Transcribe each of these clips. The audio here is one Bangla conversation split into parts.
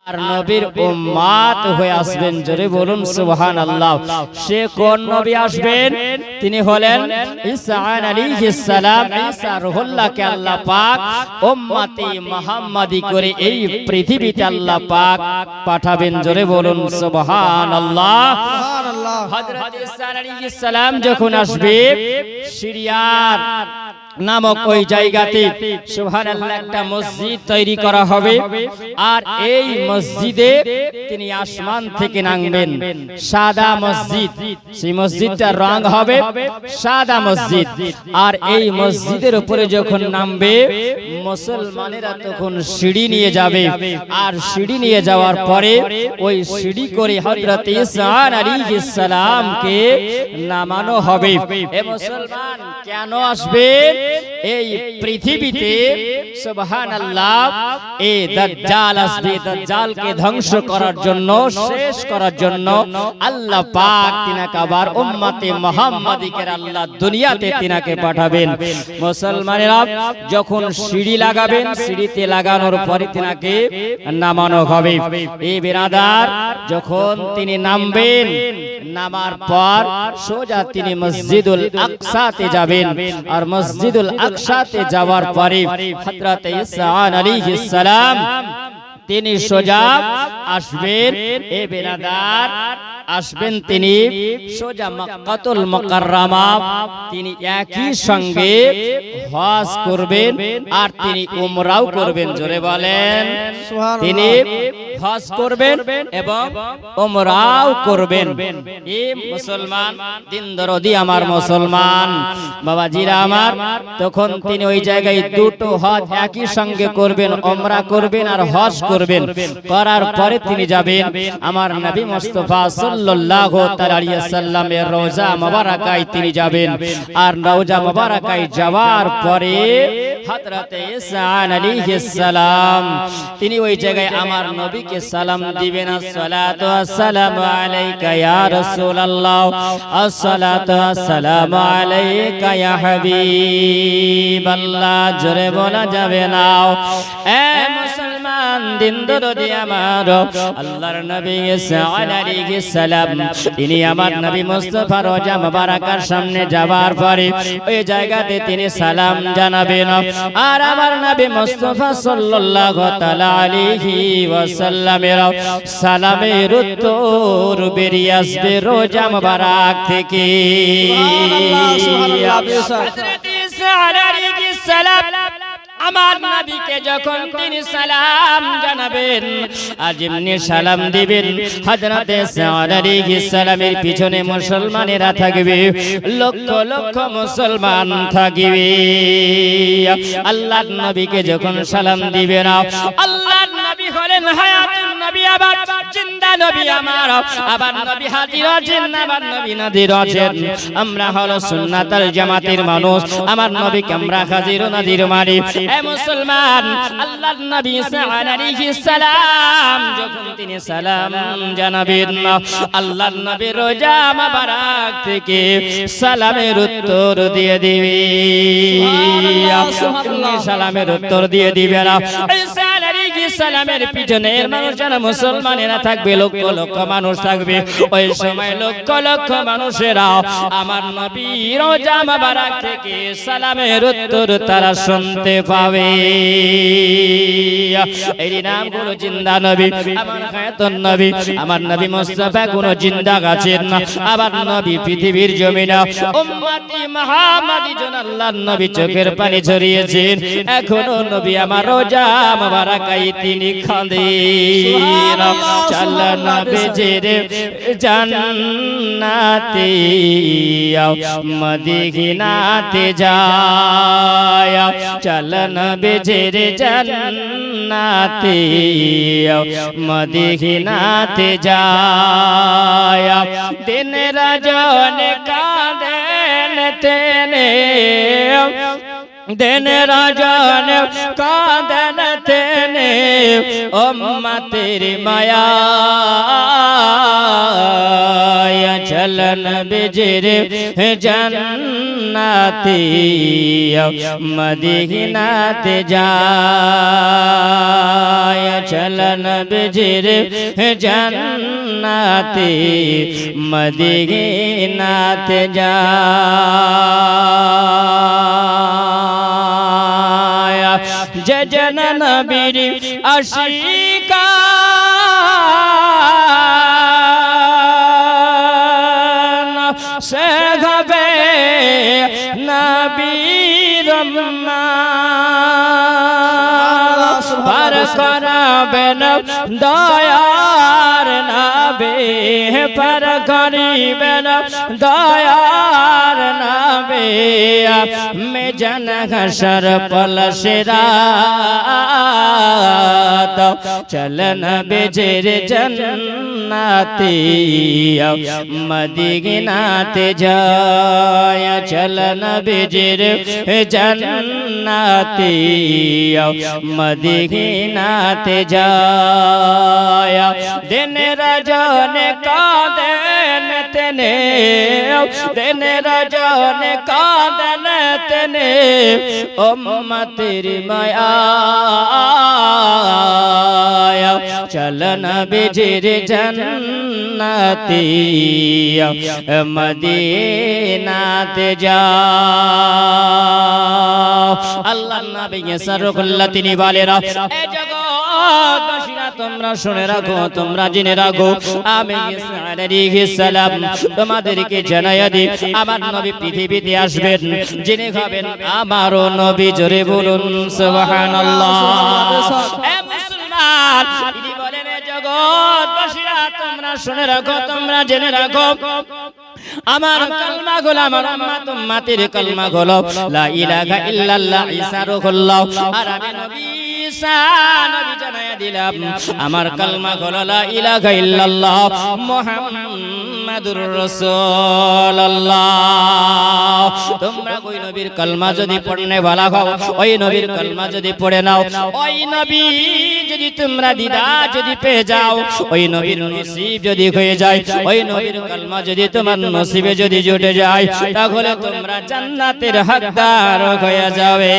আর নবীর উম্মত হয়ে আসবেন। জোরে বলুন সুবহানাল্লাহ। সে কোন নবী আসবেন? তিনি হলেন ঈসা আলাইহিস সালাম। ঈসা রুহুল্লাহকে আল্লাহ পাক উম্মতি মুহাম্মাদি করে এই পৃথিবীতে আল্লাহ পাক পাঠাবেন। জোরে বলুন সুবহানাল্লাহ। হযরত ঈসা আলাইহিস সালাম যখন আসবে সিরিয়ার নামক ওই জায়গাতে সুবহানাল্লাহ একটা মসজিদ তৈরি করা হবে। আর এই মসজিদে তিনি আসমান থেকে নামবেন। সাদা মসজিদ, সেই মসজিদটার রং হবে সাদা মসজিদ। আর এই মসজিদের উপরে যখন নামবে মুসলমানেরা তখন সিঁড়ি নিয়ে যাবে। আর সিঁড়ি নিয়ে যাওয়ার পরে ওই সিঁড়ি করে হযরত ঈসা আলাইহিস সালামকে নামানো হবে। এ মুসলমান কেন আসবেন এই পৃথিবীতে? সুবহানাল্লাহ। এই দাজ্জাল আসবে, দাজ্জালকে ধ্বংস করার জন্য, শেষ করার জন্য আল্লাহ পাক তিনাকে আবার উম্মতে মুহাম্মাদিকে আল্লাহ দুনিয়াতে তিনাকে পাঠাবেন। মুসলমানেরা যখন সিঁড়ি লাগাবেন, সিঁড়িতে লাগানোর পরে তিনাকে নামানো হবে। এই বিরাদার যখন তিনি নামবেন, নামার পর সোজা তিনি মসজিদুল আকসাতে যাবেন। আর মসজিদুল আকসাতে যাওয়ার পরে হযরত ঈসা আলাইহিস সালাম তিনি সোজা আসবেন। এ বিরাদার আসবেন তিনি সোজা মক্কাতুল মুকাররমা। তিনি একই সঙ্গে হজ করবেন আর তিনি উমরাও করবেন। জোরে বলেন তিনি হজ করবেন এবং উমরাও করবেন। এই মুসলমান দিন দরদি আমার মুসলমান বাবাজিরা আমার, তখন তিনি ওই জায়গায় দুটো হজ একই সঙ্গে করবেন, উমরা করবেন আর হজ করবেন। করার পরে তিনি যাবেন আমার নবী মুস্তাফা সাল্লাল্লাহু আলাইহি ওয়াসাল্লামের রওজা মুবারাকায় তিনি যাবেন। আর রওজা মুবারাকায় যাওয়ার পরে হযরত ঈসা আলাইহিস সালাম তিনি ওই জায়গায় আমার নবীকে সালাম দিবেন। আসসালাতু আসসালামু আলাইকা ইয়া রাসূলুল্লাহ, আসসালাতু আসসালামু আলাইকা ইয়া হাবিবাল্লাহ। জোরে বলা যাবে না। এ মুসলমান দিন দরদি আমার, আল্লাহর নবী ঈসা আলাইহিস সালাম তিনি আমার নবী মুস্তাফা রওজা মুবারাকার সামনে যাবার পরে ওই জায়গাতে তিনি সালাম জানাবেন। আর আমার নবী মুস্তাফা সাল্লাল্লাহু তাআলা আলাইহি ওয়াসাল্লামের সালামের উত্তর বেরিয়ে আসবে রওজা মুবারাক থেকে। হযরত ঈসা আলাইহিস সালাম আমার নবীকে যখন তিনি সালাম জানাবেন, আজিমনি সালাম দিবেন, হযরত ঈসা আলাইহিস সালামের পিছনে মুসলমানেরা থাকবে, লক্ষ লক্ষ মুসলমান থাকবে। আল্লাহর নবীকে যখন সালাম দিবেন, আল্লাহর নবী হলেন হায়াতুন নবী, আবার জিন্দা নবী আমার, আবার নবী হাজির আছেন, আবার নবী নাজির আছেন। আমরা হলো সুন্নাতুল জামাতের মানুষ, আমার নবীকে আমরা হাজির ও নাজির মানি। এ মুসলমান, আল্লাহর নবী ঈসা আলাইহিস সালাম যখন তিনি সালাম জানাবেন, আল্লাহর নবী রওজা মুবারক থেকে সালামের উত্তর দিয়ে দিবে। সালামের উত্তর দিয়ে দিবে না। ঈসা আলাইহিস সালামের পিছনের মানুষ যারা মুসলমানেরা থাকবে, লক্ষ লক্ষ মানুষ থাকবে। ওই সময় লক্ষ লক্ষ মানুষেরা আমার নবী রওজা মুবারক থেকে সালামের উত্তর তারা শুনতে পাবে। এই নামগুলো জিন্দা নবী, আমার হায়াতুন নবী, আমার নবী মুস্তাফা কোন জিন্দা আছেন না। আবার নবী পৃথিবীর জমিনে উম্মতি মুহাম্মাদি জন আল্লাহর নবী চোখের পানি ঝরিয়েছেন, এখনো নবী আমার রওজা মুবারাকায় তিনি কাঁদেন। চল নবী রে জান্নাতে মদিনাতে যায়, চল নবী রে জান্নাতে মদিনাতে যায়। দিন রজনী কাঁদেন তেনে, दिन राजन कांदन तेने उम्मत तेरी माया। চলন বিজির জান্নাতি মদিনাতে যায় চলন বিজির জান্নাতি মদিনাতে যায় যে জন নবীর আশিকা সে হবে নবীর পার করাবেন দয়ার নবী পার করিবেন দয়ার নবী মে জন হাসর পলশরাত চলন বিজির জান্নাতি মদিনাতে যায় চলন বিজির জান্নাতি মদিনাতে যায় দিন রজনে কাঁদেন তেনে দিন রজনে কাঁদেন তেনে উম্মতের মায়া চলন বিজির জান্নাতি মদিনাতে যাও আল্লাহর নবী সারকুল্লাহ তিনি বলেন এ জগৎবাসীরা তোমরা শুনে রাখো তোমরা জেনে রাখো আমি ঈসা আলাইহিস সালাম তোমাদেরকে জানাইয়া দিই আমার নবী পৃথিবীতে আসবেন যিনি হবেন আমারও নবী জোরে বলুন সুবহানাল্লাহ এ মুসলমান তিনি বলেন এ জগৎবাসীরা তোমরা শুনে রাখো তোমরা জেনে রাখো আমার কলমা গুলো আমার উম্মতের কলমা গুলো লা ইলাহা ইল্লাল্লাহ ঈসা রুহুল্লাহ আর আমি নবী ঈসা নবী জানায়া দিলাম আমার কলমা গুলো লা ইলাহা ইল্লাল্লাহ মুহাম্মাদুর রাসূলুল্লাহ তোমরা ওই নবীর কলমা যদি পড়নে वाला হও ওই নবীর কলমা যদি পড়ে নাও ওই নবী যদি তোমরা দিদা যদি পেয়ে যাও ওই নবীর নসিব যদি হয়ে যায় ওই নবীর কলমা যদি তোমার নসিবে যদি জুটে যায় তাহলে তোমরা জান্নাতের হকদার হয়ে যাবে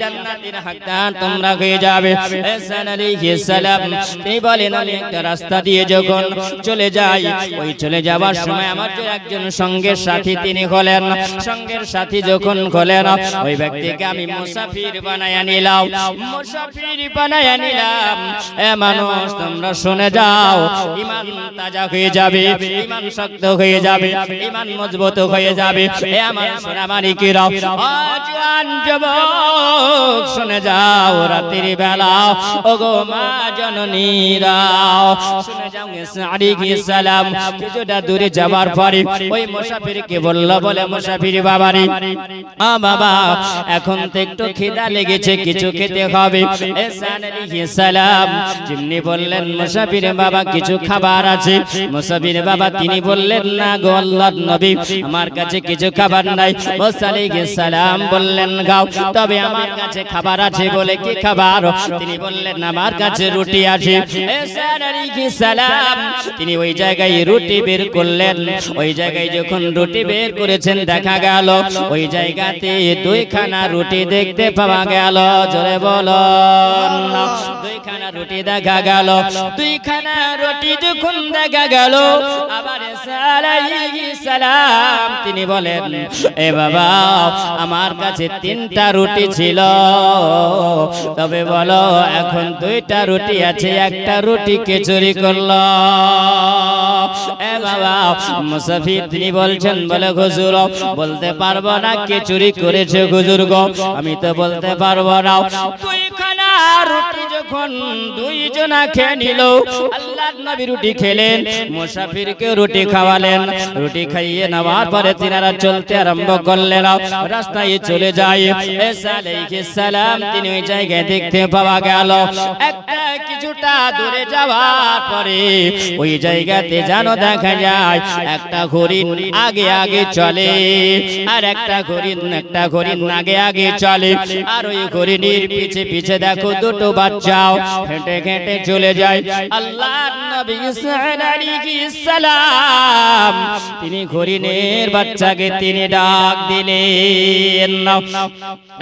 জান্নাতের হকদার তোমরা হয়ে যাবে ঈসা আলাইহিস সালাম তিনি বলেন আমি একটা রাস্তা দিয়ে যখন চলে যাই ওই চলে যাবার সময় আমার যে একজন সঙ্গের সাথী তিনি হলেন সঙ্গের সাথী যখন হলেন ওই ব্যক্তিকে আমি মুসাফির বানায়া নিলাম মুসাফির বানায়া নিলাম এ মানুষ তোমরা শুনে যাও ঈমান তাজা হয়ে যাবে ঈমান শক্ত হয়ে যাবে ঈমান মজবুত হয়ে যাবে এ আমার সোনামানিকেরা জওয়ান যুবক শুনে যাও রাতের বেলা ওগো মা জননীরা শুনে যাও ঈসা আলাইহিস সালাম কিছুটা দূরে যাবার পরে ওই মুসাফিরকে বলল বলে মুসাফির বাবারে বাবা এখন তো একটু খিদা লেগেছে কিছু খেতে হবে ঈসা আলাইহিস সালাম যেমনি বললেন মুসাফির বাবা কিছু খাবার আছে মুসাফির বাবা তিনি বললেন না গো আল্লাহর নবী আমার কাছে কিছু খাবার নাই ঈসা আলাইহিস সালাম বললেন গাও তবে আমার কাছে খাবার আছে বলে কি খাবার তিনি বললেন আমার কাছে রুটি আছে ঈসা আলাইহিস সালাম তিনি ওই জায়গায় রুটি বের করলেন ওই জায়গায় যখন রুটি বের করেছেন দেখা গেল ওই জায়গাতে দুইখানা রুটি দেখতে পাওয়া গেল জোরে বলো দুইখানা রুটি দেখা গেল দুইখানা রুটি যখন দেখা গেল আবার ঈসা আলাইহিস সালাম তিনি বলেন এ বাবা আমার কাছে তিনটা রুটি ছিল তবে বলো এখন দুইটা রুটি আছে একটা রুটি কে চুরি করলো এ বাবা মুসাফির তিনি বলছেন বলে হুজুর বলতে পারবো না কে চুরি করেছে হুজুর গো আমি তো বলতে পারবো না দুইখানা রুটি যখন দুইজনা খেয়ে নিল আল্লাহর নবী রুটি খেলেন মুসাফিরকে রুটি খাওয়ালেন রুটি খাইয়ে নেওয়ার পরে তিনারা চলতে আরম্ভ করলেন রাস্তায় চলে যায় ঈসা আলাইহিস সালাম তিনি ওই জায়গায় দেখতে পাওয়া গেল একটা কিছুটা দূরে যাওয়ার পরে ওই জায়গাতে জানো দেখা যায় একটা হরিণ আগে আগে চলে আর একটা হরিণ আগে আগে চলে আর ওই হরিণের পিছে পিছে দেখো দুটো বাচ্চাও হেঁটে হেঁটে চলে যায় আল্লাহর নবী ঈসা আলাইহিস সালাম তিনি হরিণের বাচ্চাকে তিনি ডাক দিলেন।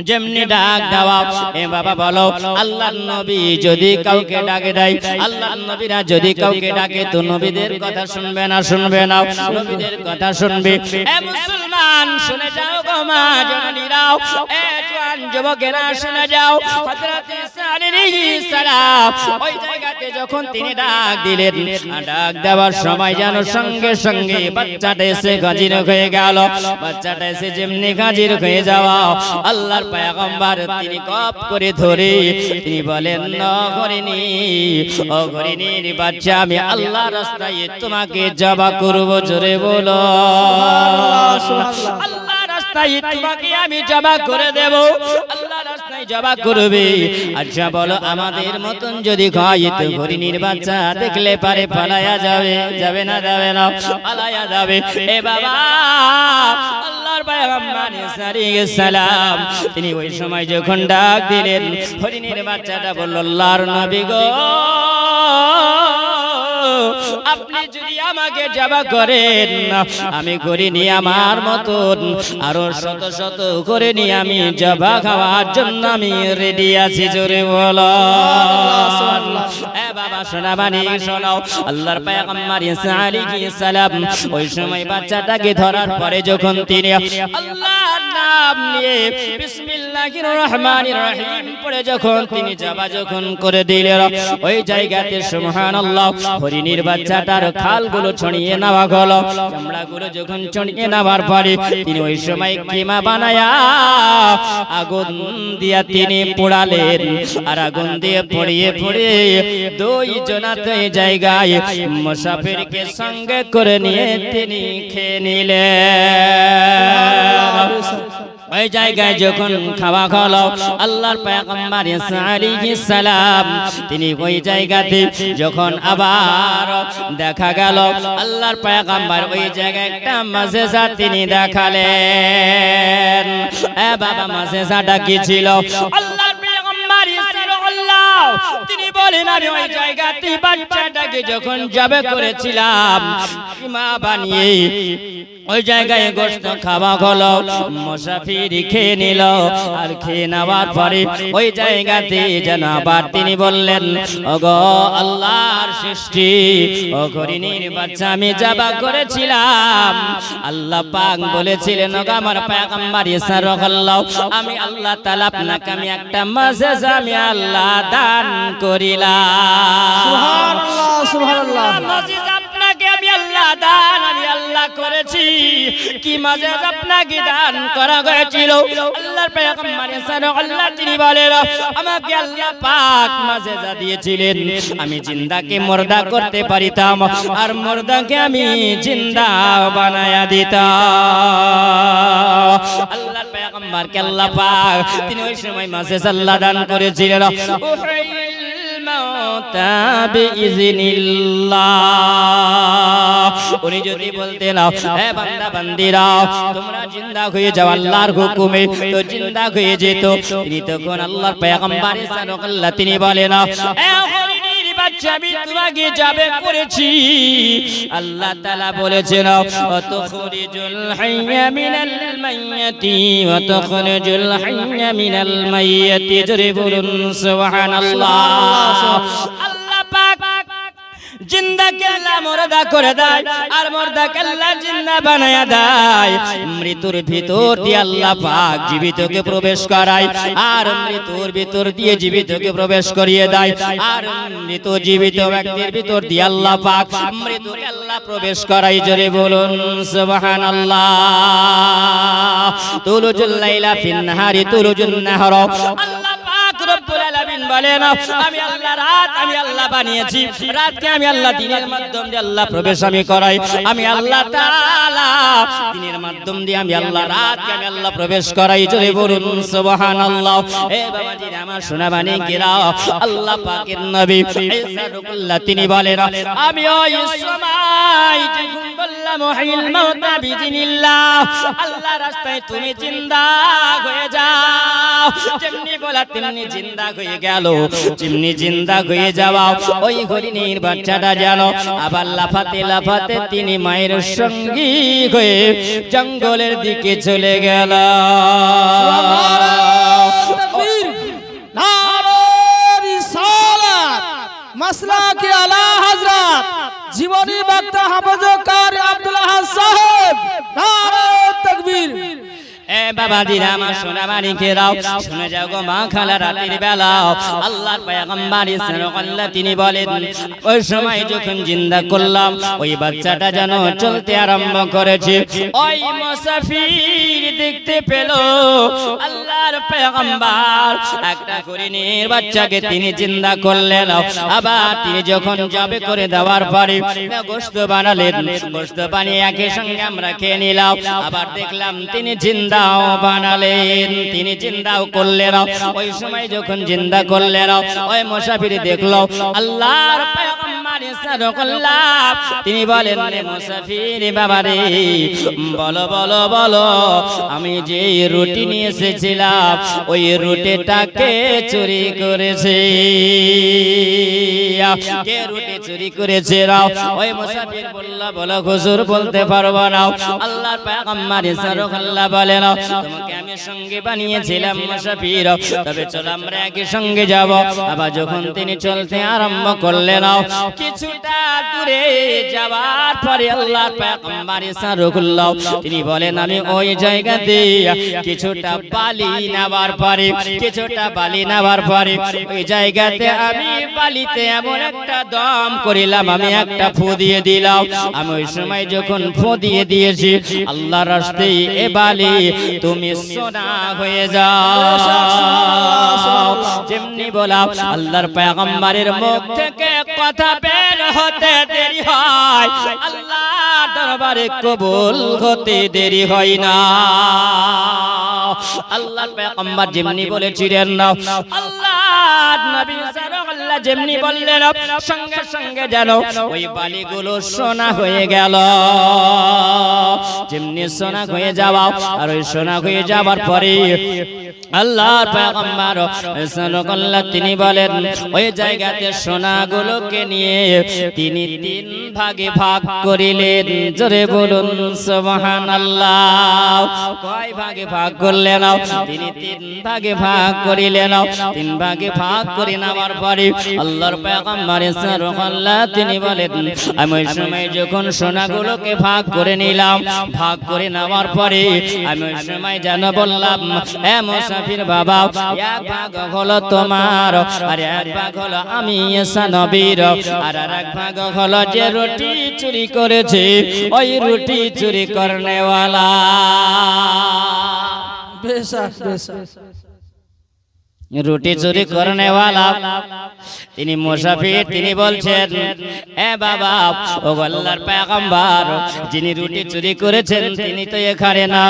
যেমনি ডাক দেওয়া, এ বাবা বলো, আল্লাহর নবী যদি কাউকে ডাকে দেয়, আল্লাহর নবীরা যদি কাউকে ডাকে তো নবীদের কথা শুনবে না? শুনবে না? নবীদের কথা শুনবে। এ মুসলমান শুনে যাও গো মা জননীরাও, এ জওয়ান যুবকেরা শুনে যাও, হযরত ঈসা আলাইহিস সালাম ওই জায়গাতে যখন তিনি ডাক দিলেন, ডাক দেওয়ার সময় যেন সঙ্গে সঙ্গে বাচ্চাটা এসে হাজির হয়ে গেল। বাচ্চাটা এসে যেমনি হাজির হয়ে যাওয়া, আল্লাহর পয়গম্বর তিনি কপ করে ধরে তিনি বলেন, হরিণী, ও হরিণীর বাচ্চা, আমি আল্লাহর রাস্তায় তোমাকে জবাহ করব। জোরে বলো আল্লাহর রাস্তায় তোমাকে আমি জবাহ করে দেব। আল্লাহর রাস্তায় জবাহ করবে। আচ্ছা বলো, আমাদের মতন যদি হয় তো হরিণীর বাচ্চা দেখলে পারে পালায়া যাবে? যাবে না? যাবে না? পালায়া যাবে। এ বাবা, আল্লাহর পয়গম্বর ঈসা আলাইহিস সালাম তিনি ওই সময় যখন ডাক দিলেন, হরিণীর বাচ্চাটা বলল, আল্লাহর নবী গো, আপনি যদি আমাকে জবাহ করেন, আমি হরিণী আমার মতন আরো শত শত হরিণী আমি জবাহ খাওয়ার জন্য আমি রেডি আছি। জোরে বলো এ বাবা, শোনাবানি শোনাও। আল্লাহর পয়গম্বর ঈসা আলাইহিস সালাম ওই সময় বাচ্চাটাকে ধরার পরে যখন তিনি আল্লাহর নাম নিয়ে বিসমিল্লাহির রহমানির রহিম পড়ে যখন তিনি জবাহ যখন করে দিলেন, ওই জায়গাতে সুবহানাল্লাহ হরিণীর বাচ্চাটার খালগুলো ছড়িয়ে নেওয়া হলো। চামড়াগুলো যখন ছড়িয়ে নেওয়ার পরে তিনি ওই সময় কিমা বানায়া আগুন দিয়া তিনি পোড়ালেন। আর আগুন দিয়ে পড়িয়ে পড়িয়ে দুই জনাতে জায়গায় মুসাফিরকে সঙ্গে করে নিয়ে তিনি খেয়ে নিলেন। ওই জায়গায় যখন খাওয়া হলো, আল্লাহর পয়গম্বর ঈসা আলাইহিস সালাম তিনি ওই জায়গাতে যখন আবার দেখা গেল, আল্লাহর পয়গম্বর ওই জায়গায় একটা মাঝেজা তিনি দেখালেন। এ বাবা, মাঝেজাটা কি ছিল? আল্লাহর পয়গম্বর ঈসা আল্লাহ তিনি বলেন, আমি ওই জায়গাতে বাচ্চাটাকে যখন জবাহ করেছিলাম, ইমা বানিয়ে ওই জায়গায় গোশত খাওয়া হলো, মুসাফির খেয়ে নিল। আর খেয়ে নেওয়ার পরে ওই জায়গাতে যেন আবার তিনি বললেন, ওগো আল্লাহর সৃষ্টি, ও হরিণীর বাচ্চা আমি জবাহ করেছিলাম। আল্লাহ পাক বলেছিলেন, ওগো আমার পয়গম্বর ঈসা রাদিয়াল্লাহু, আমি আল্লাহ তাআলা আপনাকে আমি একটা মাঝেজা আমি আল্লাহ দান করিলাম। সুবহানাল্লাহ, সুবহানাল্লাহ। মাঝেজা আপনাকে আমি আল্লাহ দান আমি আল্লাহ করেছি। কি মাঝেজা আপনাকে দান করা হয়েছিল? আল্লাহর পয়গম্বর ঈসা আল্লাহ তিনি বলেন, আমাকে আল্লাহ পাক মাঝেজা দিয়েছিলেন, আমি জিন্দাকে মুর্দা করতে পারিতাম, আর মুর্দাকে আমি জিন্দা বানায়া দিতাম। আল্লাহর পয়গম্বরকে আল্লাহ পাক তিনি ওই সময় মাঝেজা আল্লাহ দান করেছিলেন। উনি যদি বলতেন, হে বান্দা বান্দিরা তোমরা জিন্দা হয়ে যাও আল্লাহর হুকুমে, তো জিন্দা হয়ে যেত। তিনি তখন আল্লাহর পয়গম্বর ঈসা আল্লাহ তিনি বলেন, হে হরিণীর বাচ্চা আমি তোমাকে জবাহ করেছি। আল্লাহ তাআলা বলেছেন, ওয়াতুখরিজুল হাইয়া মিনাল মাইয়াতি ওয়াতুখরিজুল হাইয়া মিনাল মাইয়াতি। জোরে বলুন সুবহানাল্লাহ। আল্লাহ পাক জিন্দাকে আল্লাহ মুর্দা করে দেয়, আর মুর্দাকে আল্লাহ জিন্দা বানায়া দেয়। মৃত্যুর ভিতর দিয়ে আল্লাহ পাক জীবিতকে প্রবেশ করায়, আর মৃত্যুর ভিতর দিয়ে জীবিতকে প্রবেশ করিয়ে দেয়। আর মৃত জীবিত ব্যক্তির ভিতর দিয়ে আল্লাহ পাক মৃত্যুকে আল্লাহ প্রবেশ করায়। জোরে বলুন সুবহানাল্লাহ। তুলুজুল লাইলা ফিন নাহারি তুলুজুন নাহর। আল্লাহ পাক রব্বুল আলামিন বলেন, আমি আল্লাহ রাত আমি আল্লাহ বানিয়েছি, রাতকে আমি আল্লাহ দিনের মাধ্যম দিয়ে আল্লাহ প্রবেশ আমি করাই। আমি আল্লাহ তাআলা দিনের মাধ্যম দিয়ে আমি আল্লাহ রাতকে আমি আল্লাহ প্রবেশ করাই। জোরে বলুন সুবহানাল্লাহ। এ বাবাজি আমার শোনা বাণী গিরা, আল্লাহ পাকের নবী ঈসা রুহুল্লাহ তিনি বলেন, আমি ওই সময় যখন বললাম মুহিল মাউতা বিজিনিল্লাহ, আল্লাহ রাস্তায় তুমি জিন্দা হয়ে যাও, যেমনি বলা তেমনি জিন্দা হয়ে গেল। গেল যেমনি জিন্দা হয়ে যাওয়া ওই হরিণীর বাচ্চাটা যেন আবার লাফাতে লাফাতে তিনি মায়ের সঙ্গী হয়ে জঙ্গলের দিকে চলে গেল। तकबीर नारे रिसालत मसला के आला हजरत जीवनी वक्त हाफिजकार अब्दुल अहद साहब नारे तकबीर। এ বাবাজিরা আমার সোনা মানিকেরাও শুনে যাও গো মা খালা রাতের বেলা আল্লাহর পয়গম্বর সাল্লাল্লাহু তিনি বলেন ওই সময় যখন জিন্দা করলাম ওই বাচ্চাটা যেন চলতে আরম্ভ করেছে ওই মুসাফির দেখতে পেল আল্লাহর পয়গম্বর একটা হরিণের বাচ্চাকে তিনি জিন্দা করলেন। আবার তিনি যখন যাবে করে দেওয়ার পরে গোশত বানালেন, গোশত বানিয়ে একই সঙ্গে আমরা খেয়ে নিলাম। আবার দেখলাম তিনি জিন্দা বানালেন, তিনি জিন্দাও করলেন। ওই সময় যখন জিন্দা করলেন ওই মুসাফির দেখলো আল্লাহর পয়গম্বর সাল্লাল্লাহু তিনি বলেন রে মুসাফির বাবা রে বলো বলো বলো আমি যে রুটি নিয়ে এসেছিলাম ওই রুটিটাকে চুরি করেছে, কে রুটি চুরি করেছে? ওই মুসাফির বলল বলো হুজুর বলতে পারবো না। আল্লাহর পয়গম্বর সাল্লাল্লাহু বলেন তোমাকে আমি সঙ্গে বানিয়েছিলাম মুসাফির, তবে চল আমরা একই সঙ্গে যাব। আবার যখন তিনি চলতে আরম্ভ করলেন কিছুটা দূরে যাওয়ার পরে আল্লাহর পয়গম্বর সাল্লাল্লাহু তিনি বলেন আমি ওই জায়গাতে কিছুটা বালি নেওয়ার পরে ওই জায়গাতে আমি বালিতে এমন একটা দম করিলাম, আমি একটা ফু দিয়ে দিলাম। আমি ওই সময় যখন ফু দিয়ে দিয়েছি আল্লাহর রাস্তায় এ বালি তুমি সোনা হয়ে যাও। যেমনি বলা আল্লাহর পয়গম্বরের মুখ থেকে কথা বের হতে দেরি হয় আল্লাহর দরবারে কবুল হতে দেরি হয় না। আল্লাহর পয়গম্বর যেমনি বলেছিলেন আল্লাহর নবী সাল্লাল্লাহু যেমনি বললেন সঙ্গে সঙ্গে যেন ওই বালিগুলো সোনা হয়ে গেল। যেমনি সোনা হয়ে যাওয়া আর ওই সোনা হয়ে যাবার পরে আল্লাহর পয়গম্বর সাল্লাল্লাহু তিনি বলেন ওই জায়গাতে সোনাগুলোকে নিয়ে তিনি তিন ভাগে ভাগ করিলেন। জোরে বলুন সুবহানাল্লাহ। কয় ভাগে ভাগ করলেন? তিনি তিন ভাগে ভাগ করিলেন। তিন ভাগে ভাগ করে নেওয়ার পরে আল্লাহর পয়গম্বর সাল্লাল্লাহু তিনি বলেন আমি ওই সময় যখন সোনাগুলোকে ভাগ করে নিলাম, ভাগ করে নেওয়ার পরে আমি ওই সময় যেন বললাম এ মুসাফির বাবা এক ভাগ হলো তোমার আর এক ভাগ হলো আমি ঈসা নবীর আর এক ভাগ হলো যে রুটি চুরি করেছে ওই রুটি চুরি করনেওয়ালা। बेशक बेशक রুটি চুরি করনেওয়ালা তিনি মুসাফির তিনি বলছেন এ বাবা ও আল্লাহর পয়গম্বর যিনি রুটি চুরি করেছেন তিনি তো এখানে না,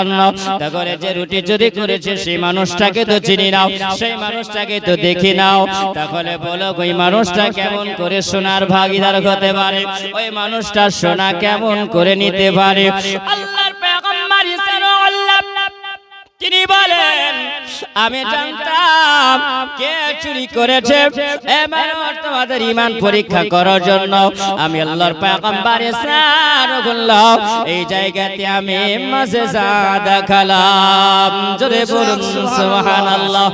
তাহলে যে রুটি চুরি করেছে সেই মানুষটাকে তো চিনি নাও, সেই মানুষটাকে তো দেখি নাও, তাহলে বলো ওই মানুষটা কেমন করে সোনার ভাগীদার হতে পারে, ওই মানুষটা সোনা কেমন করে নিতে পারে? আল্লাহর পয়গম্বর সাল্লাল্লাহু তিনি বলেন আমি জানতাম কে চুরি করেছে। এ মানুষ তোমাদের ঈমান পরীক্ষা করার জন্য আমি আল্লাহর পয়গম্বর সাল্লাল্লাহু এই জায়গাতে আমি মাঝেজা দেখালাম। জোরে বলুন সুবহানাল্লাহ।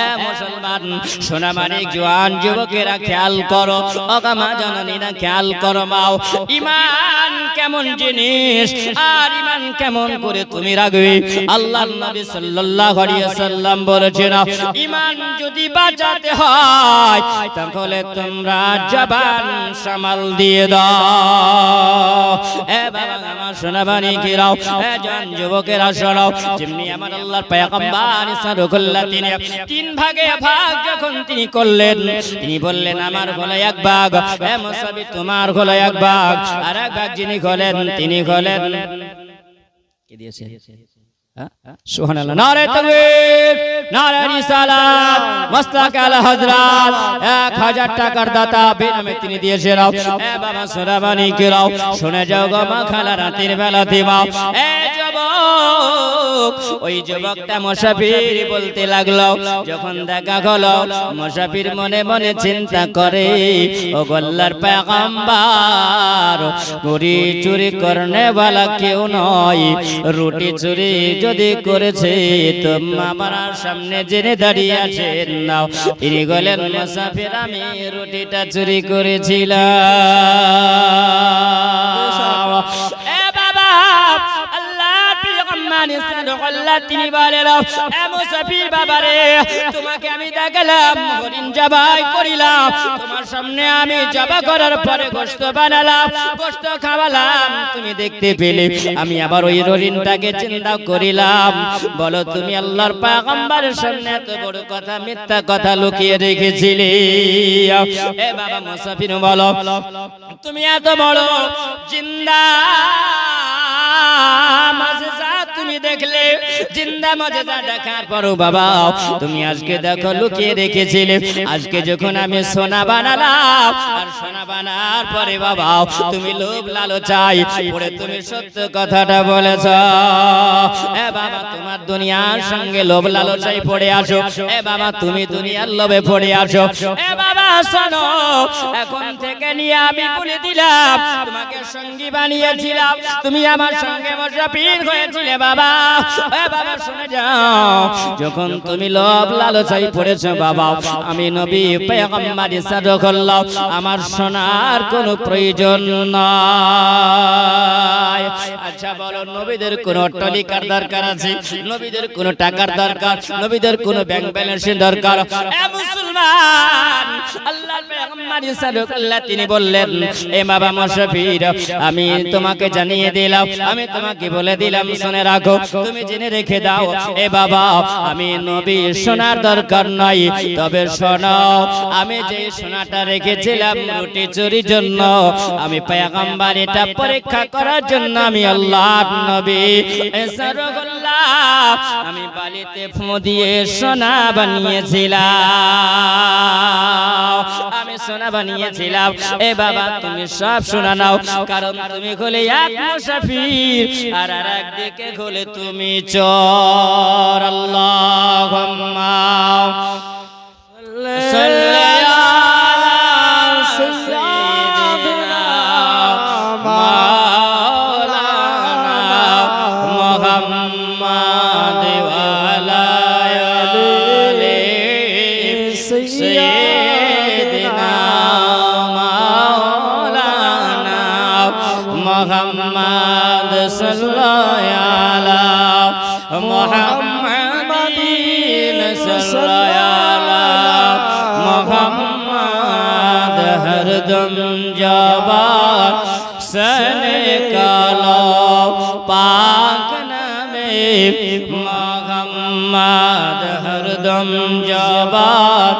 এ মুসলমান সোনা মানিক জওয়ান যুবকেরা খেয়াল করো, ওগো মা জননীরা খেয়াল করো, মাও ঈমান কেমন জিনিস আর ঈমান কেমন করে তুমি রাখবে। আল্লাহর নবী সাল্লাল্লাহু আলাইহি ওয়াসাল্লাম বলেছেন ঈমান যদি বাঁচাতে হয় তাহলে তোমরা জবান সামাল দিয়ে দাও। এ বাবা আমার সোনা মানিকেরাও, এ জান যুবকেরা শোনো, যেমনি আমার আল্লাহর পয়গম্বর সাল্লাল্লাহু তিনি তিন ভাগে ভাগ যখন তিনি করলেন, তিনি বললেন আমার হলো এক ভাগ, এ মুসাফির তোমার হলো এক ভাগ, আর এক ভাগ যিনি হলেন তিনি হলেন কে দিয়েছে সুবহানাল্লাহ। নারে তাকবীর, নারে রিসালাত, মাসলাক আলা হযরত। 1000 টাকার দাতা বেনামে তিনি দিয়েছেন। এ বাবা সোনাবানি কিরাও, শুনে যাও গো মা খালা রাতের বেলা দিবা। এ যুবক, ওই যুবকটা মুসাফির বলতে লাগলো, যখন দেখা হলো মুসাফির মনে মনে চিন্তা করে, ও আল্লাহর পয়গম্বর চুরি চুরি করনে वाला কেউ নয়, রুটি চুরি যদি করেছে তো আমার সামনে জেনে দাঁড়িয়ে আছেন না, তিনি বলেন মুসাফির আমি রুটিটা চুরি করেছিলাম। এ বাবা, আল্লাহর পয়গম্বর সাল্লাল্লাহু তিনি বলেন, এ মুসাফির বাবারে, তোমাকে আমি দেখালাম হরিণ জবাই করিলাম, তোমার সামনে আমি জবাই করার পরে গোশত বানালাম, গোশত খাওয়ালাম, তুমি দেখতে পেলে। আমি আবার ওই হরিণটাকে চিন্তা করিলাম, বলো তুমি আল্লাহর পয়গম্বরের সামনে এত বড় কথা, মিথ্যা কথা লুকিয়ে রেখেছিলে। এ বাবা মুসাফির বলো, তুমি এত বড় জিন্দা মাজেজা তুমি দেখলে, জিন্দা মাজেজা দেখার পরও বাবা তুমি আজকে দেখো লুকিয়ে রেখেছিলে। আজকে যখন আমি সোনা বানালাম, আর সোনা বানার পরে বাবা তুমি লোভ লালচাই পরে তুমি সত্য কথাটা বলেছ। এ বাবা তোমার দুনিয়ার সঙ্গে লোভ লালচাই পড়ে আসো, এ বাবা তুমি দুনিয়ার লোভে পড়ে আসো। এ বাবা শোনো, এখন থেকে নিয়ে আমি বলে দিলাম, তোমাকে সঙ্গী বানিয়েছিলাম, তুমি আমার সঙ্গে মুসাফির হয়েছিলে বাবা। এ বাবা শুনে যাও, যখন তুমি লোভ লালচাই পড়েছো বাবা, আমি নবী পয়গম্বর ইরশাদ করলাম, আমার শোনার কোনো প্রয়োজন নাই। আচ্ছা বলো, নবীদের কোন অট্টালিকার দরকার আছে? নবীদের কোন টাকার দরকার? নবীদের কোন ব্যাংক ব্যালেন্সের দরকার? এ মুসলমান, আল্লাহর পয়গম্বর ইরশাদ করলেন, তিনি বললেন, এ বাবা মুসাফির, আমি তোমাকে জানিয়ে দিলাম, আমি তোমাকে বলে দিলাম, শুনে রাখো, তুমি জেনে রেখে দাও। এ বাবা, আমি নবী সোনার দরকার নাই, তবে শোনো, আমি যে সোনাটা রেখেছিলাম রুটি চুরির জন্য, আমি পয়গম্বর এটা পরীক্ষা করার জন্য আমি আল্লাহর নবী সাল্লাল্লাহু আমি বালিতে ফু দিয়ে সোনা বানিয়েছিলাম, আমি সোনা বানিয়েছিলাম। এ বাবা তুমি সব সোনা নাও, কারণ তুমি হলে এক মুসাফির আর আরেকদিকে হলে তুমি চোর। আল্লাহুম্মা সাল্লি আলা সাইয়্যিদিনা মাওলানা মুহাম্মাদ ওয়া আলা আলি সাইয়্যিদিনা মাওলানা মুহাম্মাদ সাল্লাল্লাহু আলা মুহাম্মাদিন সাল্লাল্লাহু আলা মুহাম্মাদ হরদম জবান সনে কালো পাক নামে মুহাম্মাদ হরদম জবান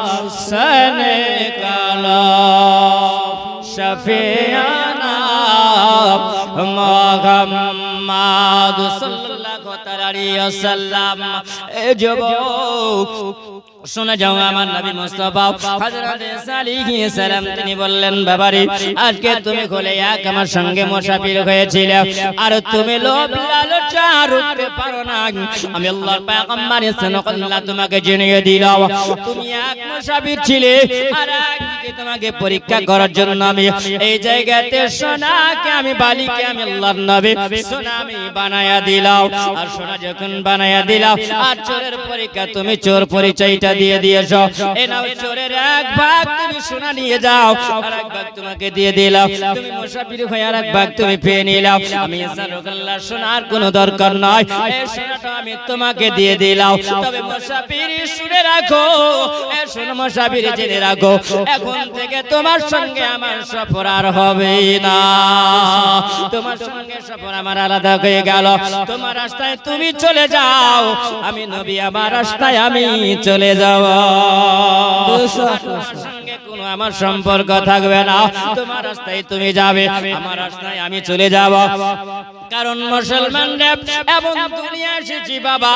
সনে কালো শফিয়ানা মুহাম্মাদ সাল্লাল্লাহু আলাইহি ওয়াসাল্লাম। এ যুবক শুনে যাও, আমার নবী মুস্তাফা হযরত সালিহ সালাম তিনি বললেন, বাবারে আজকে তুমি হলে এক আমার সঙ্গে মুসাফির হয়েছিলে, আর তুমি লোভ লালসা রুখতে পারো না। আমি আল্লাহর পয়গম্বর সাল্লাল্লাহু তোমাকে জানিয়ে দিলাম, তুমি এক মুসাফির ছিলে, আর একদিকে তোমাকে পরীক্ষা করার জন্য আমি এই জায়গাতে সোনাকে আমি বালিকে আমি আল্লাহর নবী সোনা আমি বানায়া দিলাম। আর সোনা যখন বানায়া দিলাম, আর চোরের পরীক্ষা তুমি চোর পরিচয়টা দিয়ে দিয়েছো, এ নাও চোরের এক ভাগ তুমি সোনা নিয়ে যাও, আর এক ভাগ তোমাকে দিয়ে দিলাম, তুমি মুসাফির হয়ে আর এক ভাগ তুমি পেয়ে নিলাম। আমি সাল্লাল্লাহ সোনার কোনো দরকার নাই, এই সোনাটা আমি তোমাকে দিয়ে দিলাম, তবে মুসাফির শুনে রাখো, এ শোনো মুসাফির জেনে রাখো, এখন থেকে তোমার সঙ্গে আমার সফর আর হবে না, তোমার সঙ্গে সফর আমার আলাদা হয়ে গেল, তোমার রাস্তায় তুমি চলে যাও, আমি নবী আমার রাস্তায় আমি চলে যাব, তোমার সঙ্গে কোনো আমার সম্পর্ক থাকবে না, তোমার রাস্তায় তুমি যাবে, আমার রাস্তায় আমি চলে যাব। কারণ মুসলমানরা এবং দুনিয়া এসেছি বাবা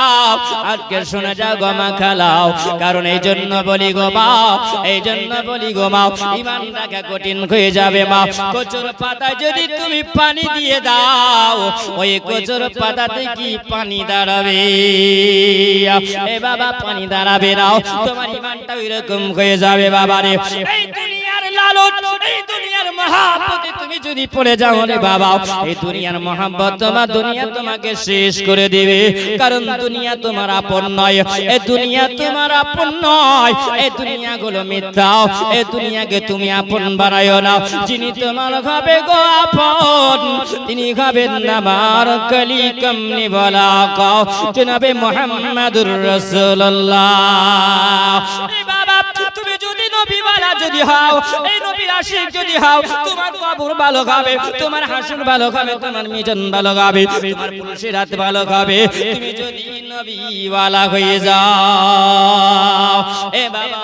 আজকে শুনে যাও গো মা খালাও কারণ এই জন্য বলি গো মা এই জন্য বলি গো মা ঈমান রাখা কঠিন হয়ে যাবে মা কচুর পাতায় যদি তুমি পানি দিয়ে দাও ওই কচুর পাতাতে কি পানি দাঁড়াবে এ বাবা পানি দাঁড়াবে না তোমার ঈমানটা ওইরকম হয়ে যাবে বাবা রে এই দুনিয়ার লালন এই দুনিয়ার মহাব্বতে তুমি যদি পড়ে যাও রে বাবা এই দুনিয়ার মহাব্বত তোমার দুনিয়া তোমাকে শেষ করে দিবে কারণ দুনিয়া তোমার আপন নয় এই দুনিয়া তোমার আপন নয় এই দুনিয়াগুলো মিথ্যা এই দুনিয়াকে তুমি আপন বানায়ো না যিনি তোমার হবে গো আপন তিনি হবেন আমার কলি কমনি বলা কও জনাবে মুহাম্মাদুর রাসূলুল্লাহ এই বাবা তুমি যদি নবী ওয়ালা যদি হও এই নবীর আশিক যদি হও তোমার কবর ভালো হবে তোমার হাসর ভালো হবে তোমার মিজান ভালো হবে তোমার পুলসিরাত ভালো হবে তুমি যদি নবী ওয়ালা হয়ে যাও এ বাবা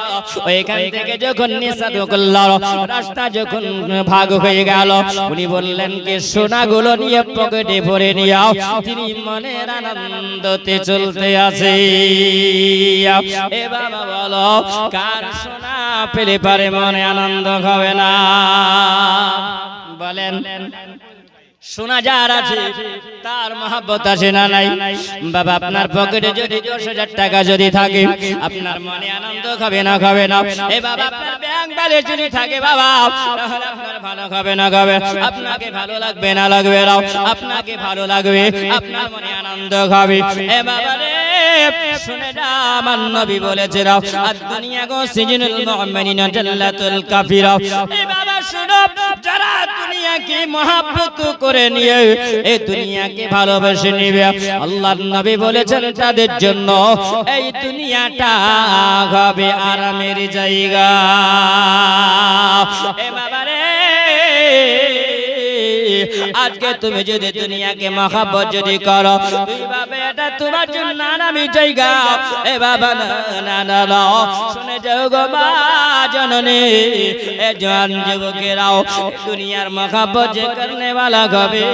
ওইখান থেকে যখন নিসাদুল্লাহ রাস্তা যখন ভাগ হয়ে গেল উনি বললেন কি সোনাগুলো নিয়ে পকেটে ভরে নিও তিনি মনের আনন্দতে চলতে আছে এ বাবা বলো কার সোনা পেলে পারে মনে আনন্দ হবে না বলেন সোনা যার আছে তার মহব্বত আছে না নাই বাবা আপনার পকেটে যদি 10,000 টাকা যদি থাকে আপনার মনে আনন্দ হবে না এ বাবা আপনার ব্যাংক ব্যালেন্স যদি থাকে বাবা তাহলে আপনার ভালো হবে না আপনাকে ভালো লাগবে না আপনাকে ভালো লাগবে আপনার মনে আনন্দ হবে এ বাবা রে শুনে যা আমার নবী বলেছে রাও আর দুনিয়া গো সিজনুল মুমিনিনা জান্নাতুল কাফিরা এ বাবা শুনো যারা দুনিয়াকে মহব্বত করে নিয়ে এই দুনিয়াকে ভালোবেসে নিবে আল্লাহর নবী বলেছেন তাদের জন্য এই দুনিয়াটা হবে আরামের জায়গা এ বাবা রে আজকে তুমি যদি দুনিয়াকে মহব্বত যদি করো তুই বাবা এটা তোমার জন্য আরামের জায়গা এ বাবা না শুনে যাও গো মা জননী এ জওয়ান যুবকেরাও দুনিয়ার মহব্বত যে করনে वाला হবে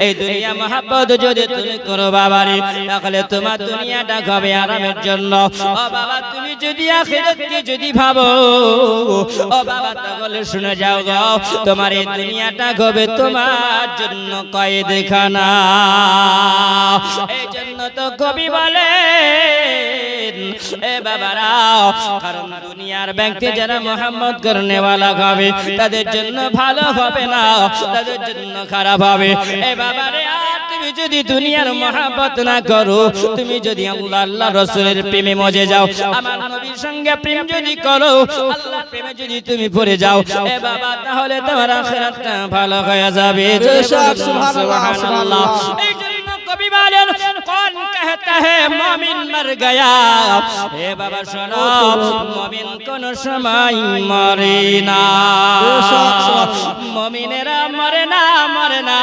এই দুনিয়া মহব্বত যদি তুমি করো বাবা রে তাহলে তোমার দুনিয়াটা হবে আরামের জন্য ও বাবা তুমি যদি আখিরাতকে যদি ভাবো ও বাবা তাহলে শুনে যাও গো তোমার এই দুনিয়াটা হবে তোমার জন্য কয়েদখানা এই জন্য তো কবি বলেন এ বাবারা কারণ দুনিয়ার ব্যক্তি যারা মুহাম্মদ করনে वाला হবে তাদের জন্য ভালো হবে না তাদের জন্য খারাপ হবে এ বাবারে আর তুমি যদি দুনিয়ার মহব্বত না করো তুমি যদি আল্লাহ রাসূলের প্রেমে মজে যাও আমার নবীর সঙ্গে প্রেম যদি করো আল্লাহর প্রেমে যদি তুমি পড়ে যাও এ বাবা তাহলে তোমার আখিরাতটা ভালো হয়ে যাবে সুবহানাল্লাহ এই জন্য কবি বলেন কোন कहता है মুমিন মর গয়া হে বাবা শোনো মুমিন কোন সময় মরে না মুমিনেরা মরে না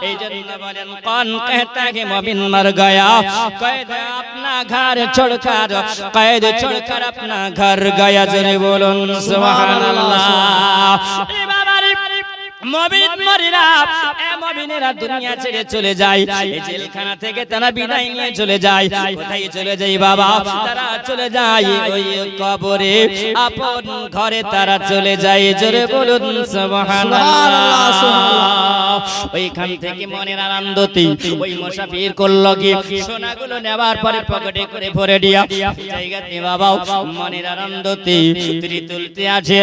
এই জন্য বলেন কোন कहता है মুমিন মর গয়া কয়েদ अपना घर छोड़कर कैद छोड़कर अपना घर गया जरे बोलুন সুবহানাল্লাহ এ বাবা রে মুমিন মরিনা এ মুমিনেরা দুনিয়া ছেড়ে চলে যায় এই জেলখানা থেকে তারা বিদায় নিয়ে চলে যায় কোথায় চলে যায় বাবা তারা চলে যায় ওই কবরে আপন ঘরে তারা চলে যায় জোরে বলুন সুবহানাল্লাহ ওইখান থেকে মনের আনন্দতে ওই মুসাফির করল কি সোনাগুলো নেওয়ার পরে পকেটে করে ভরে দিয়া জায়গাতে বাবা মনের আনন্দতে তিনি তুলতে আছে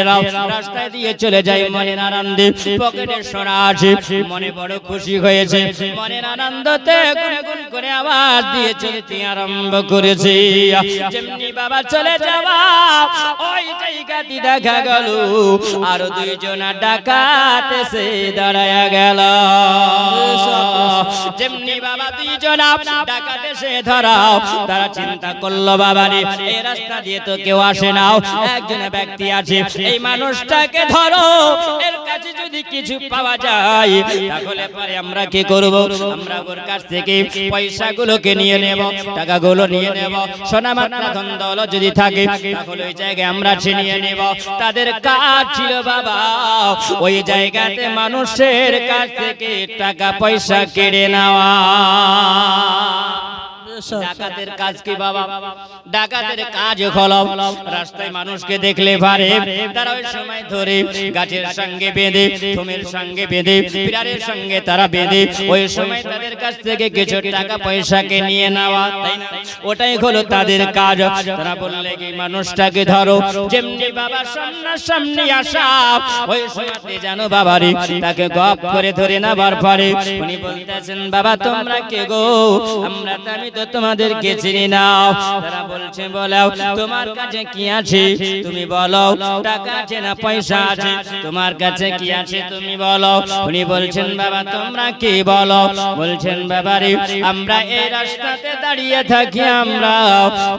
রাস্তায় দিয়ে চলে যায় মনের আনন্দে পকেটে সোনা আছে মনে বড় খুশি হয়েছে মনের আনন্দতে গুনগুন করে আওয়াজ দিয়ে চলতে আরম্ভ করেছে যেমনি বাবা চলে যাওয়া ওই জায়গাতে দেখা গেল আর দুইজন ডাকাত এসে দাঁড়ায়া গেল যেমনি বাবা দুইজন ডাকাত এসে ধরাও তারা চিন্তা করলো বাবা রে এই রাস্তা দিয়ে তো কেউ আসে না একজন ব্যক্তি আছে এই মানুষটাকে ধরো এর কাছে যদি কি কিছু পাওয়া যায় তাহলে পরে আমরা কি করব আমরা ওর কাছ থেকে পয়সাগুলোকে নিয়ে নেব টাকাগুলো নিয়ে নেব সোনা মাত্রা ধন দৌলত যদি থাকে তাহলে ওই জায়গায় আমরা ছিনিয়ে নেব তাদের কাজ ছিল বাবা ওই জায়গাতে মানুষের কাছ থেকে টাকা পয়সা কেড়ে নেওয়া ডাকাতের কাজ কি বাবা ডাকাতের কাজ হলো রাস্তায় মানুষকে দেখলে পারে তারা ওই সময় ধরে গাছের সঙ্গে বেঁধে থুমের সঙ্গে বেঁধে পিরারের সঙ্গে তারা বেঁধে ওই সময় তাদের কাছ থেকে কিছু টাকা পয়সাকে নিয়ে নেওয়া তাই না ওটাই হলো তাদের কাজ তারা বললে কি মানুষটাকে ধরো যেমনি বাবা সামনে আসা ওই সময়তে জানো বাবারে তাকে গপ করে ধরে নেবার পরে উনি বলতেছেন বাবা তোমরা কে গো আমরা আমি তো তোমাদেরকে চিনি নাও তারা বলছে বলো তোমার কাছে কি আছে তুমি বলো টাকা আছে না পয়সা আছে তোমার কাছে কি আছে তুমি বলো উনি বলছেন বাবা তোমরা কি বলো বলছেন বাবারে আমরা এই রাস্তাতে দাঁড়িয়ে থাকি আমরা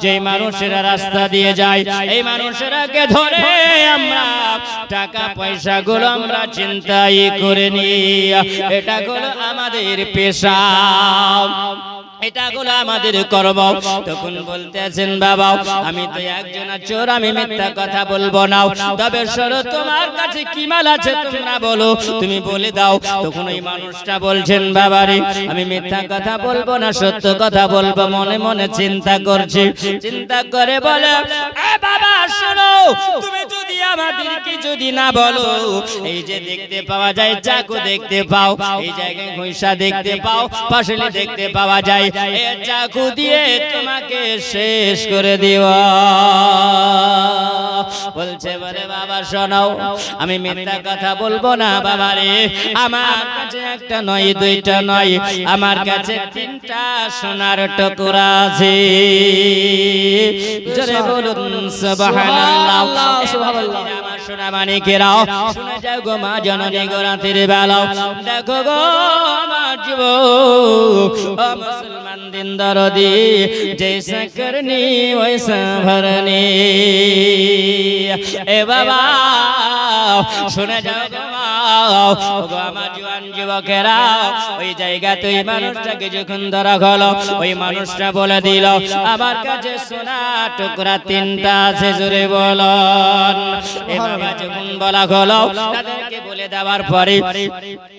যে মানুষেরা রাস্তা দিয়ে যায় এই মানুষেরাকে ধরে আমরা টাকা পয়সা গুলো আমরা চিন্তাই করে নিই এটা হলো আমাদের পেশা এটা গুলো আমাদের কর্ম তখন বলতেছেন বাবা আমি তো একজন চোর আমি মিথ্যা কথা বলবো না তবে শোনো তোমার কাছে কি মাল আছে তোমরা বলো তুমি বলে দাও তখন ওই মানুষটা বলছেন বাবারে আমি মিথ্যা কথা বলবো না সত্য কথা বলবো মনে মনে চিন্তা করছি চিন্তা করে বলে এ বাবা শোনো তুমি যদি আমাদেরকে যদি না বলো এই যে দেখতে পাওয়া যায় চাকু দেখতে পাও এই জায়গায় ঘুষা দেখতে পাও পাশলে দেখতে পাওয়া যায় এই চাকু দিয়ে তোমাকে শেষ করে দিও বলছে বলে বাবা শোনাও আমি মিথ্যা কথা বলবো না বাবারে আমার কাছে একটা নয় দুইটা নয় আমার কাছে তিনটা সোনার টুকরা আছে জোরে বলুন সুবহানাল্লাহ সুবহানাল্লাহ আমার সোনা মানিকেরাও শুনে যাও গো মা জননী গো রাতের বেলা দেখো গো আমার যুবক ও মুসলমান দিন দরদি জैसा करनी वैसा भरनी এ বাবা শুনে যাও গো আমার জওয়ান যুবকেরা ওই জায়গাতে ওই মানুষটাকে যখন ধরা হলো ওই মানুষটা বলে দিল আমার কাছে সোনা টুকরা তিনটা আছে জোরে বলুন এ বাবা যখন বলা হলো তাদেরকে বলে দেওয়ার পরে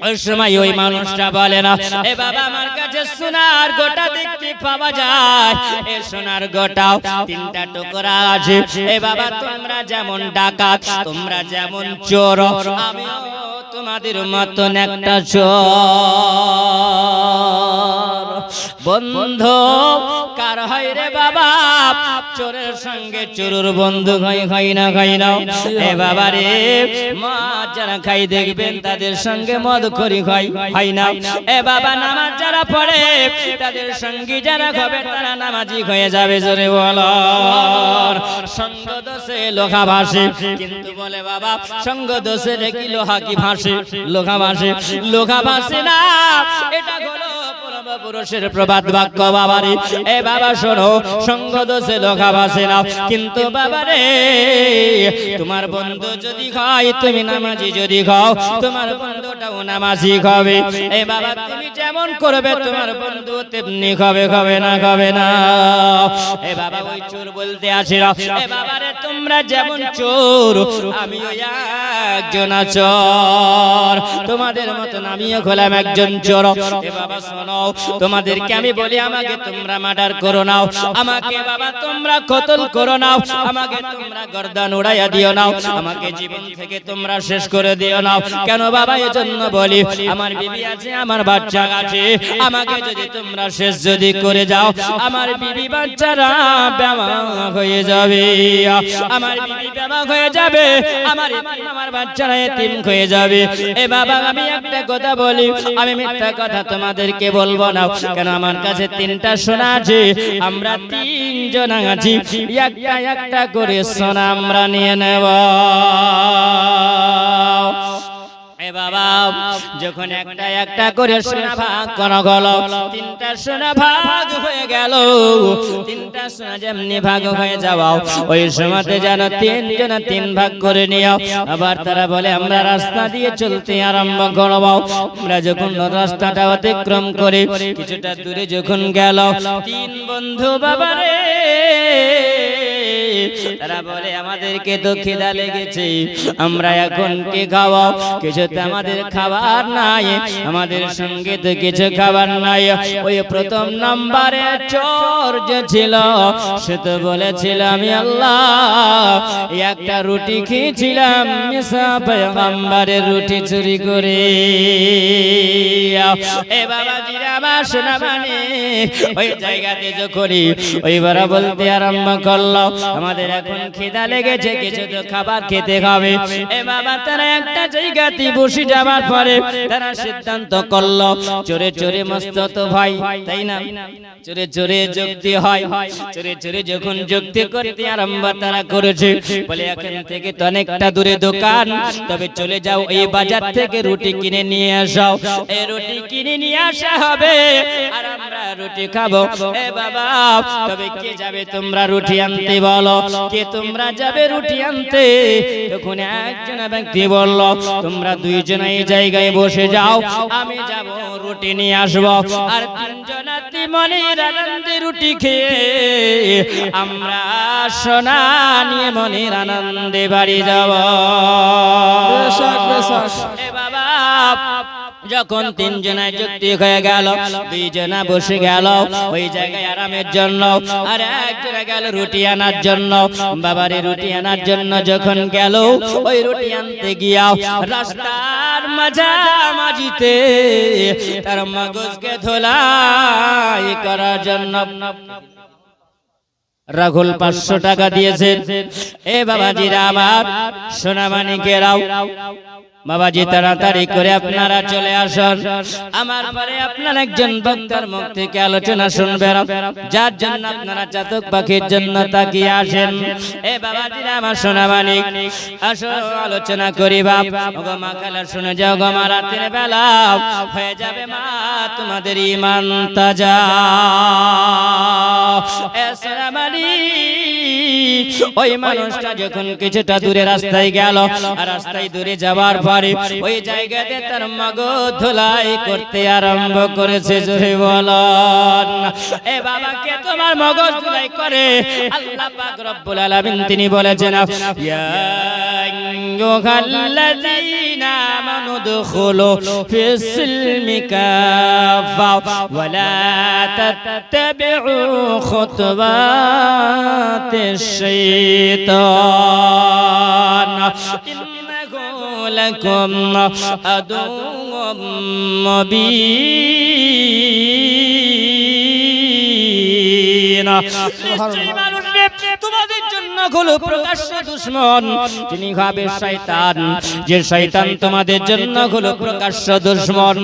ওই সময় ওই মানুষটা বলে না এ বাবা আমার কাছে সোনার গোটা দেখতে পাওয়া যায় এ সোনার গোটাও তিনটা টুকরা আছে এ বাবা তোমরা যেমন ডাকাত তোমরা যেমন চোর আমিও তোমাদের মতন একটা চোর বন্ধু কার হয় রে বাবা চোরের সঙ্গে চোরের বন্ধু খাই না এ বাবা রে মা যারা খাই দেখবেন তাদের সঙ্গে মদ খড়ি হয় না এ বাবা নামাজ যারা পড়ে তাদের সঙ্গে যারা হবে তারা নামাজি হয়ে যাবে জোরে বলো সঙ্গ দোষে লোহা ভাসে কিন্তু বলে বাবা সঙ্গ দোষে কি লোহা কি ভাসে লোহা ভাসে না এটা হলো পুরুষের প্রবাদ বাক্য বাবারে এ বাবা শোনো সঙ্গ দোষে লোহা ভাসে না কিন্তু বাবারে তোমার বন্ধু যদি হয় তুমি নামাজি যদি হও তোমার বন্ধুটাও নামাজি হবে এ বাবা তুমি যেমন করবে তোমার বন্ধু তেমনি হবে না এ বাবা ওই চোর বলতে আসিরা এ বাবারে তোমরা যেমন চোর আমিও একজন চোর তোমাদের মতন আমিও হলাম একজন চোর এ বাবা শোনো তোমাদেরকে আমি বলি আমাকে তোমরা মার্ডার করো নাও আমাকে বাবা তোমরা কতল করো নাও আমাকে তোমরা গর্দান উড়াইয়া দিও নাও আমাকে জীবন থেকে তোমরা শেষ করে দিও নাও কেন বাবা এজন্য বলি আমার বিবি আছে আমার বাচ্চা আছে আমাকে যদি তোমরা শেষ যদি করে যাও আমার বিবি বাচ্চারা বেমা হয়ে যাবে আমার বিবি বেমা হয়ে যাবে আমার বাচ্চারা এতিম হয়ে যাবে এ বাবা আমি একটা কথা বলি আমি মিথ্যা কথা তোমাদেরকে বলবো না কেন আমার কাছে তিনটা সোনা আছে আমরা তিনজন আছি একটা করে সোনা আমরা নিয়ে নেব এ বাবা যখন একটা একটা করে সোনা ভাগ করা হলো, তিনটা সোনা ভাগ হয়ে গেল। তিনটা সোনা যেমনি ভাগ হয়ে যাওয়া, ওই সময়তে যেন তিনজন তিন ভাগ করে নিও। আবার তারা বলে আমরা রাস্তা দিয়ে চলতে আরম্ভ করব। আমরা যখন রাস্তাটা অতিক্রম করে কিছুটা দূরে যখন গেল, তিন বন্ধু বাবারে তারা বলে আমাদেরকে তো খিদা লেগেছে, আমরা এখন কি খাওয়াও? কিছুতে আমাদের খাবার নাই, আমাদের সঙ্গে তো কিছু খাবার নাই। ওই প্রথম নম্বরে চোর যে ছিল সে তো বলেছিল আমি আল্লাহ একটা রুটি খেয়েছিলাম ঈসা পয়গম্বরের রুটি চুরি করে। এ বাবাজিরা আমার শোনা মানে ওই জায়গাতে যখনই ওইবার বলতে আরম্ভ করলো আমাদের এখন খিদা লেগেছে, কিছু তো খাবার খেতে হবে। এ বাবা তারা একটা জায়গাতে বসে যাবার পরে তারা সিদ্ধান্ত করলো চোরে চোরে মস্ত তো ভাই, তাই না? চোরে চোরে যুক্তি হয়। চোরে চোরে যখন যুক্তি করতে আরম্ভ তারা করেছে, বলে এখান থেকে তো অনেকটা দূরে দোকান, তবে চলে যাও এই বাজার থেকে রুটি কিনে নিয়ে আসো। এই রুটি কিনে নিয়ে আসা হবে আর আমরা রুটি খাবো। এ বাবা তবে কে যাবে তোমরা রুটি আনতে বলো, কে তোমরা যাবে রুটি আনতে? তখন একজন ব্যক্তি বলল তোমরা দুইজন এই জায়গায় বসে যাও, আমি যাব রুটি নিয়ে আসবো। আর তিনজন মনের আনন্দে রুটি খেয়ে আমরা সোনা নিয়ে মনের আনন্দে বাড়ি যাব। এ বাবা যখন তিনজনের যুক্তি হয়ে গেল, দুইজনা বসে গেল ওই জায়গায় আরামের জন্য, আর একজনা গেল রুটি আনার জন্য। বাবারে রুটি আনার জন্য যখন গেল, ওই রুটি আনতে গিয়া রাস্তার মাঝামাঝিতে তার মগজকে ধোলাই করার জন্য রাঘুল 500 টাকা দিয়েছেন। এ বাবাজিরা আমার সোনামানিকেরাও, বাবাজি তাড়াতাড়ি করে আপনারা চলে আসুন। আমার পরে আপনার একজন বক্তার মুখ থেকে আলোচনা শুনবেন, যার জন্য আপনারা চাতক পাখির জন্য তাকিয়ে আসেন। এ বাবাজিরা আমার সোনা মানিক, আসো আলোচনা করি। বাপ ওগো মা খালা শুনে যাও গো মা, রাতের বেলা হয়ে যাবে মা তোমাদের ঈমান তাজা। এ সোনা মানিক ওই মানুষটা যখন কিছুটা দূরে রাস্তায় গেল, আর রাস্তায় দূরে যাবার পরে ওই জায়গাতে তার মগজ ধুলাই করতে আরম্ভ করেছে। জোরে বলুন এ বাবা কে তোমার মগজ ধুলাই করে? আল্লাহ পাক রব্বুল আলামিন তিনি বলেছেন ইয়া আইয়ুহাল্লাযীনা আমানু দুখুলু ফিস-সিলমি কাফা ওয়া লা তাত্তাবিউ খুতুওয়াতিশ শাইতান لكم عدو مبين। তোমাদের জন্য হলো প্রকাশ্য দুশমন, যিনি হবে শয়তান। যে শয়তান তোমাদের জন্য হলো প্রকাশ্য দুশমন।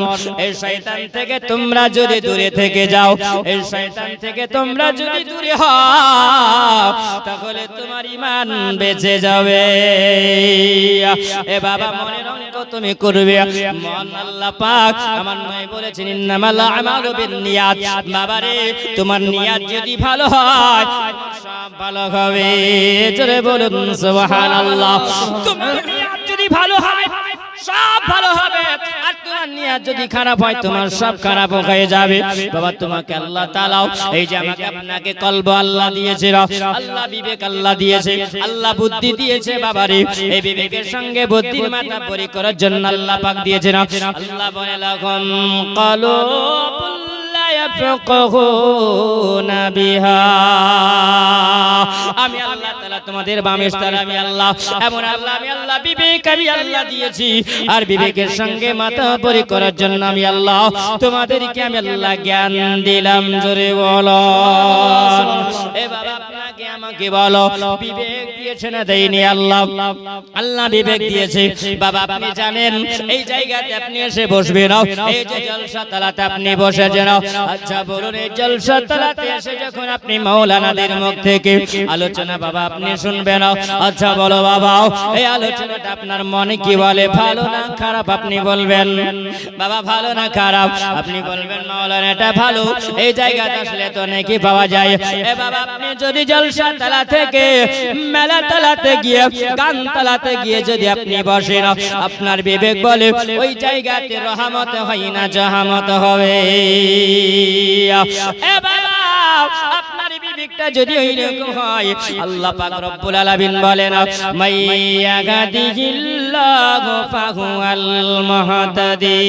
এই শয়তান থেকে তোমরা যদি দূরে থেকে যাও, এই শয়তান থেকে তোমরা যদি দূরে হও, তাহলে তোমার ঈমান বেঁচে যাবে। এ বাবা মনের অঙ্ক তুমি করবে, মন আল্লাহ পাক আমার নয় বলেছেন ইন্নামাল আমালু বিন্নিয়াত। বাবারে তোমার নিয়াত যদি ভালো হয় সব ভালো হবে। জোরে বলুন সুবহানাল্লাহ। তোমার নিয়াত যদি ভালো হয় সব ভালো হবে, আর তোমার নিয়াত যদি খারাপ হয় তোমার সব খারাপ হয়ে যাবে। বাবা তোমাকে আল্লাহ তাআলা এই যে আমাকে আপনাকে কলব আল্লাহ দিয়েছে, আল্লাহ বিবেক আল্লাহ দিয়েছে, আল্লাহ বুদ্ধি দিয়েছে। বাবারে এই বিবেকের সঙ্গে বুদ্ধির মাথা পরি করার জন্য আল্লাহ পাক দিয়েছেন। আল্লাহ বলে লাকুম কালুবুল লা ইয়াফকাহুনা বিহা। আমি আল্লাহ তাআলা তোমাদের বামেস্তার আমি আল্লাহ, এমন আল্লাহ আমি আল্লাহ বিবেক আমি আল্লাহ দিয়েছি। আর বিবেকের সঙ্গে মাথা পরি করার জন্য আমি আল্লাহ তোমাদেরকে আমি আল্লাহ জ্ঞান দিলাম। জোরে বলো এ বাবা আপনাকে আগে আমাকে বলো বিবেক দিয়েছে না দেয়নি আল্লাহ? আল্লাহ বিবেক দিয়েছে। বাবা আপনি জানেন এই জায়গাতে আপনি এসে বসবেন, এই যে জলসা তালাতে আপনি বসেছেন, আচ্ছা বলুন এই জলসা তালাতে এসে যখন আপনি মাওলানাদের মুখ থেকে আলোচনা বাবা আপনি শুনবেন, আচ্ছা বলো বাবা এই আলোচনাটা আপনার মনে কি বলে, ভালো না খারাপ আপনি বলবেন? বাবা ভালো না খারাপ আপনি বলবেন মাওলানা এটা ভালো, এই জায়গাতে আসলে তো নাকি পাওয়া যায়। এ বাবা আপনি যদি জলসা তালা থেকে মেলা তালাতে গিয়ে গান তালাতে গিয়ে যদি আপনি বসেন, আপনার বিবেক বলে ওই জায়গাতে রহমত হয় না জাহামত হবে। এ বাবা আপনার বিবেকটা যদি ওইরকম হয়, আল্লাহ পাক রব্বুল আলামিন বলেন মাইয়াগাদিহিল্লাহু ফাহুয়াল মুহতাদি।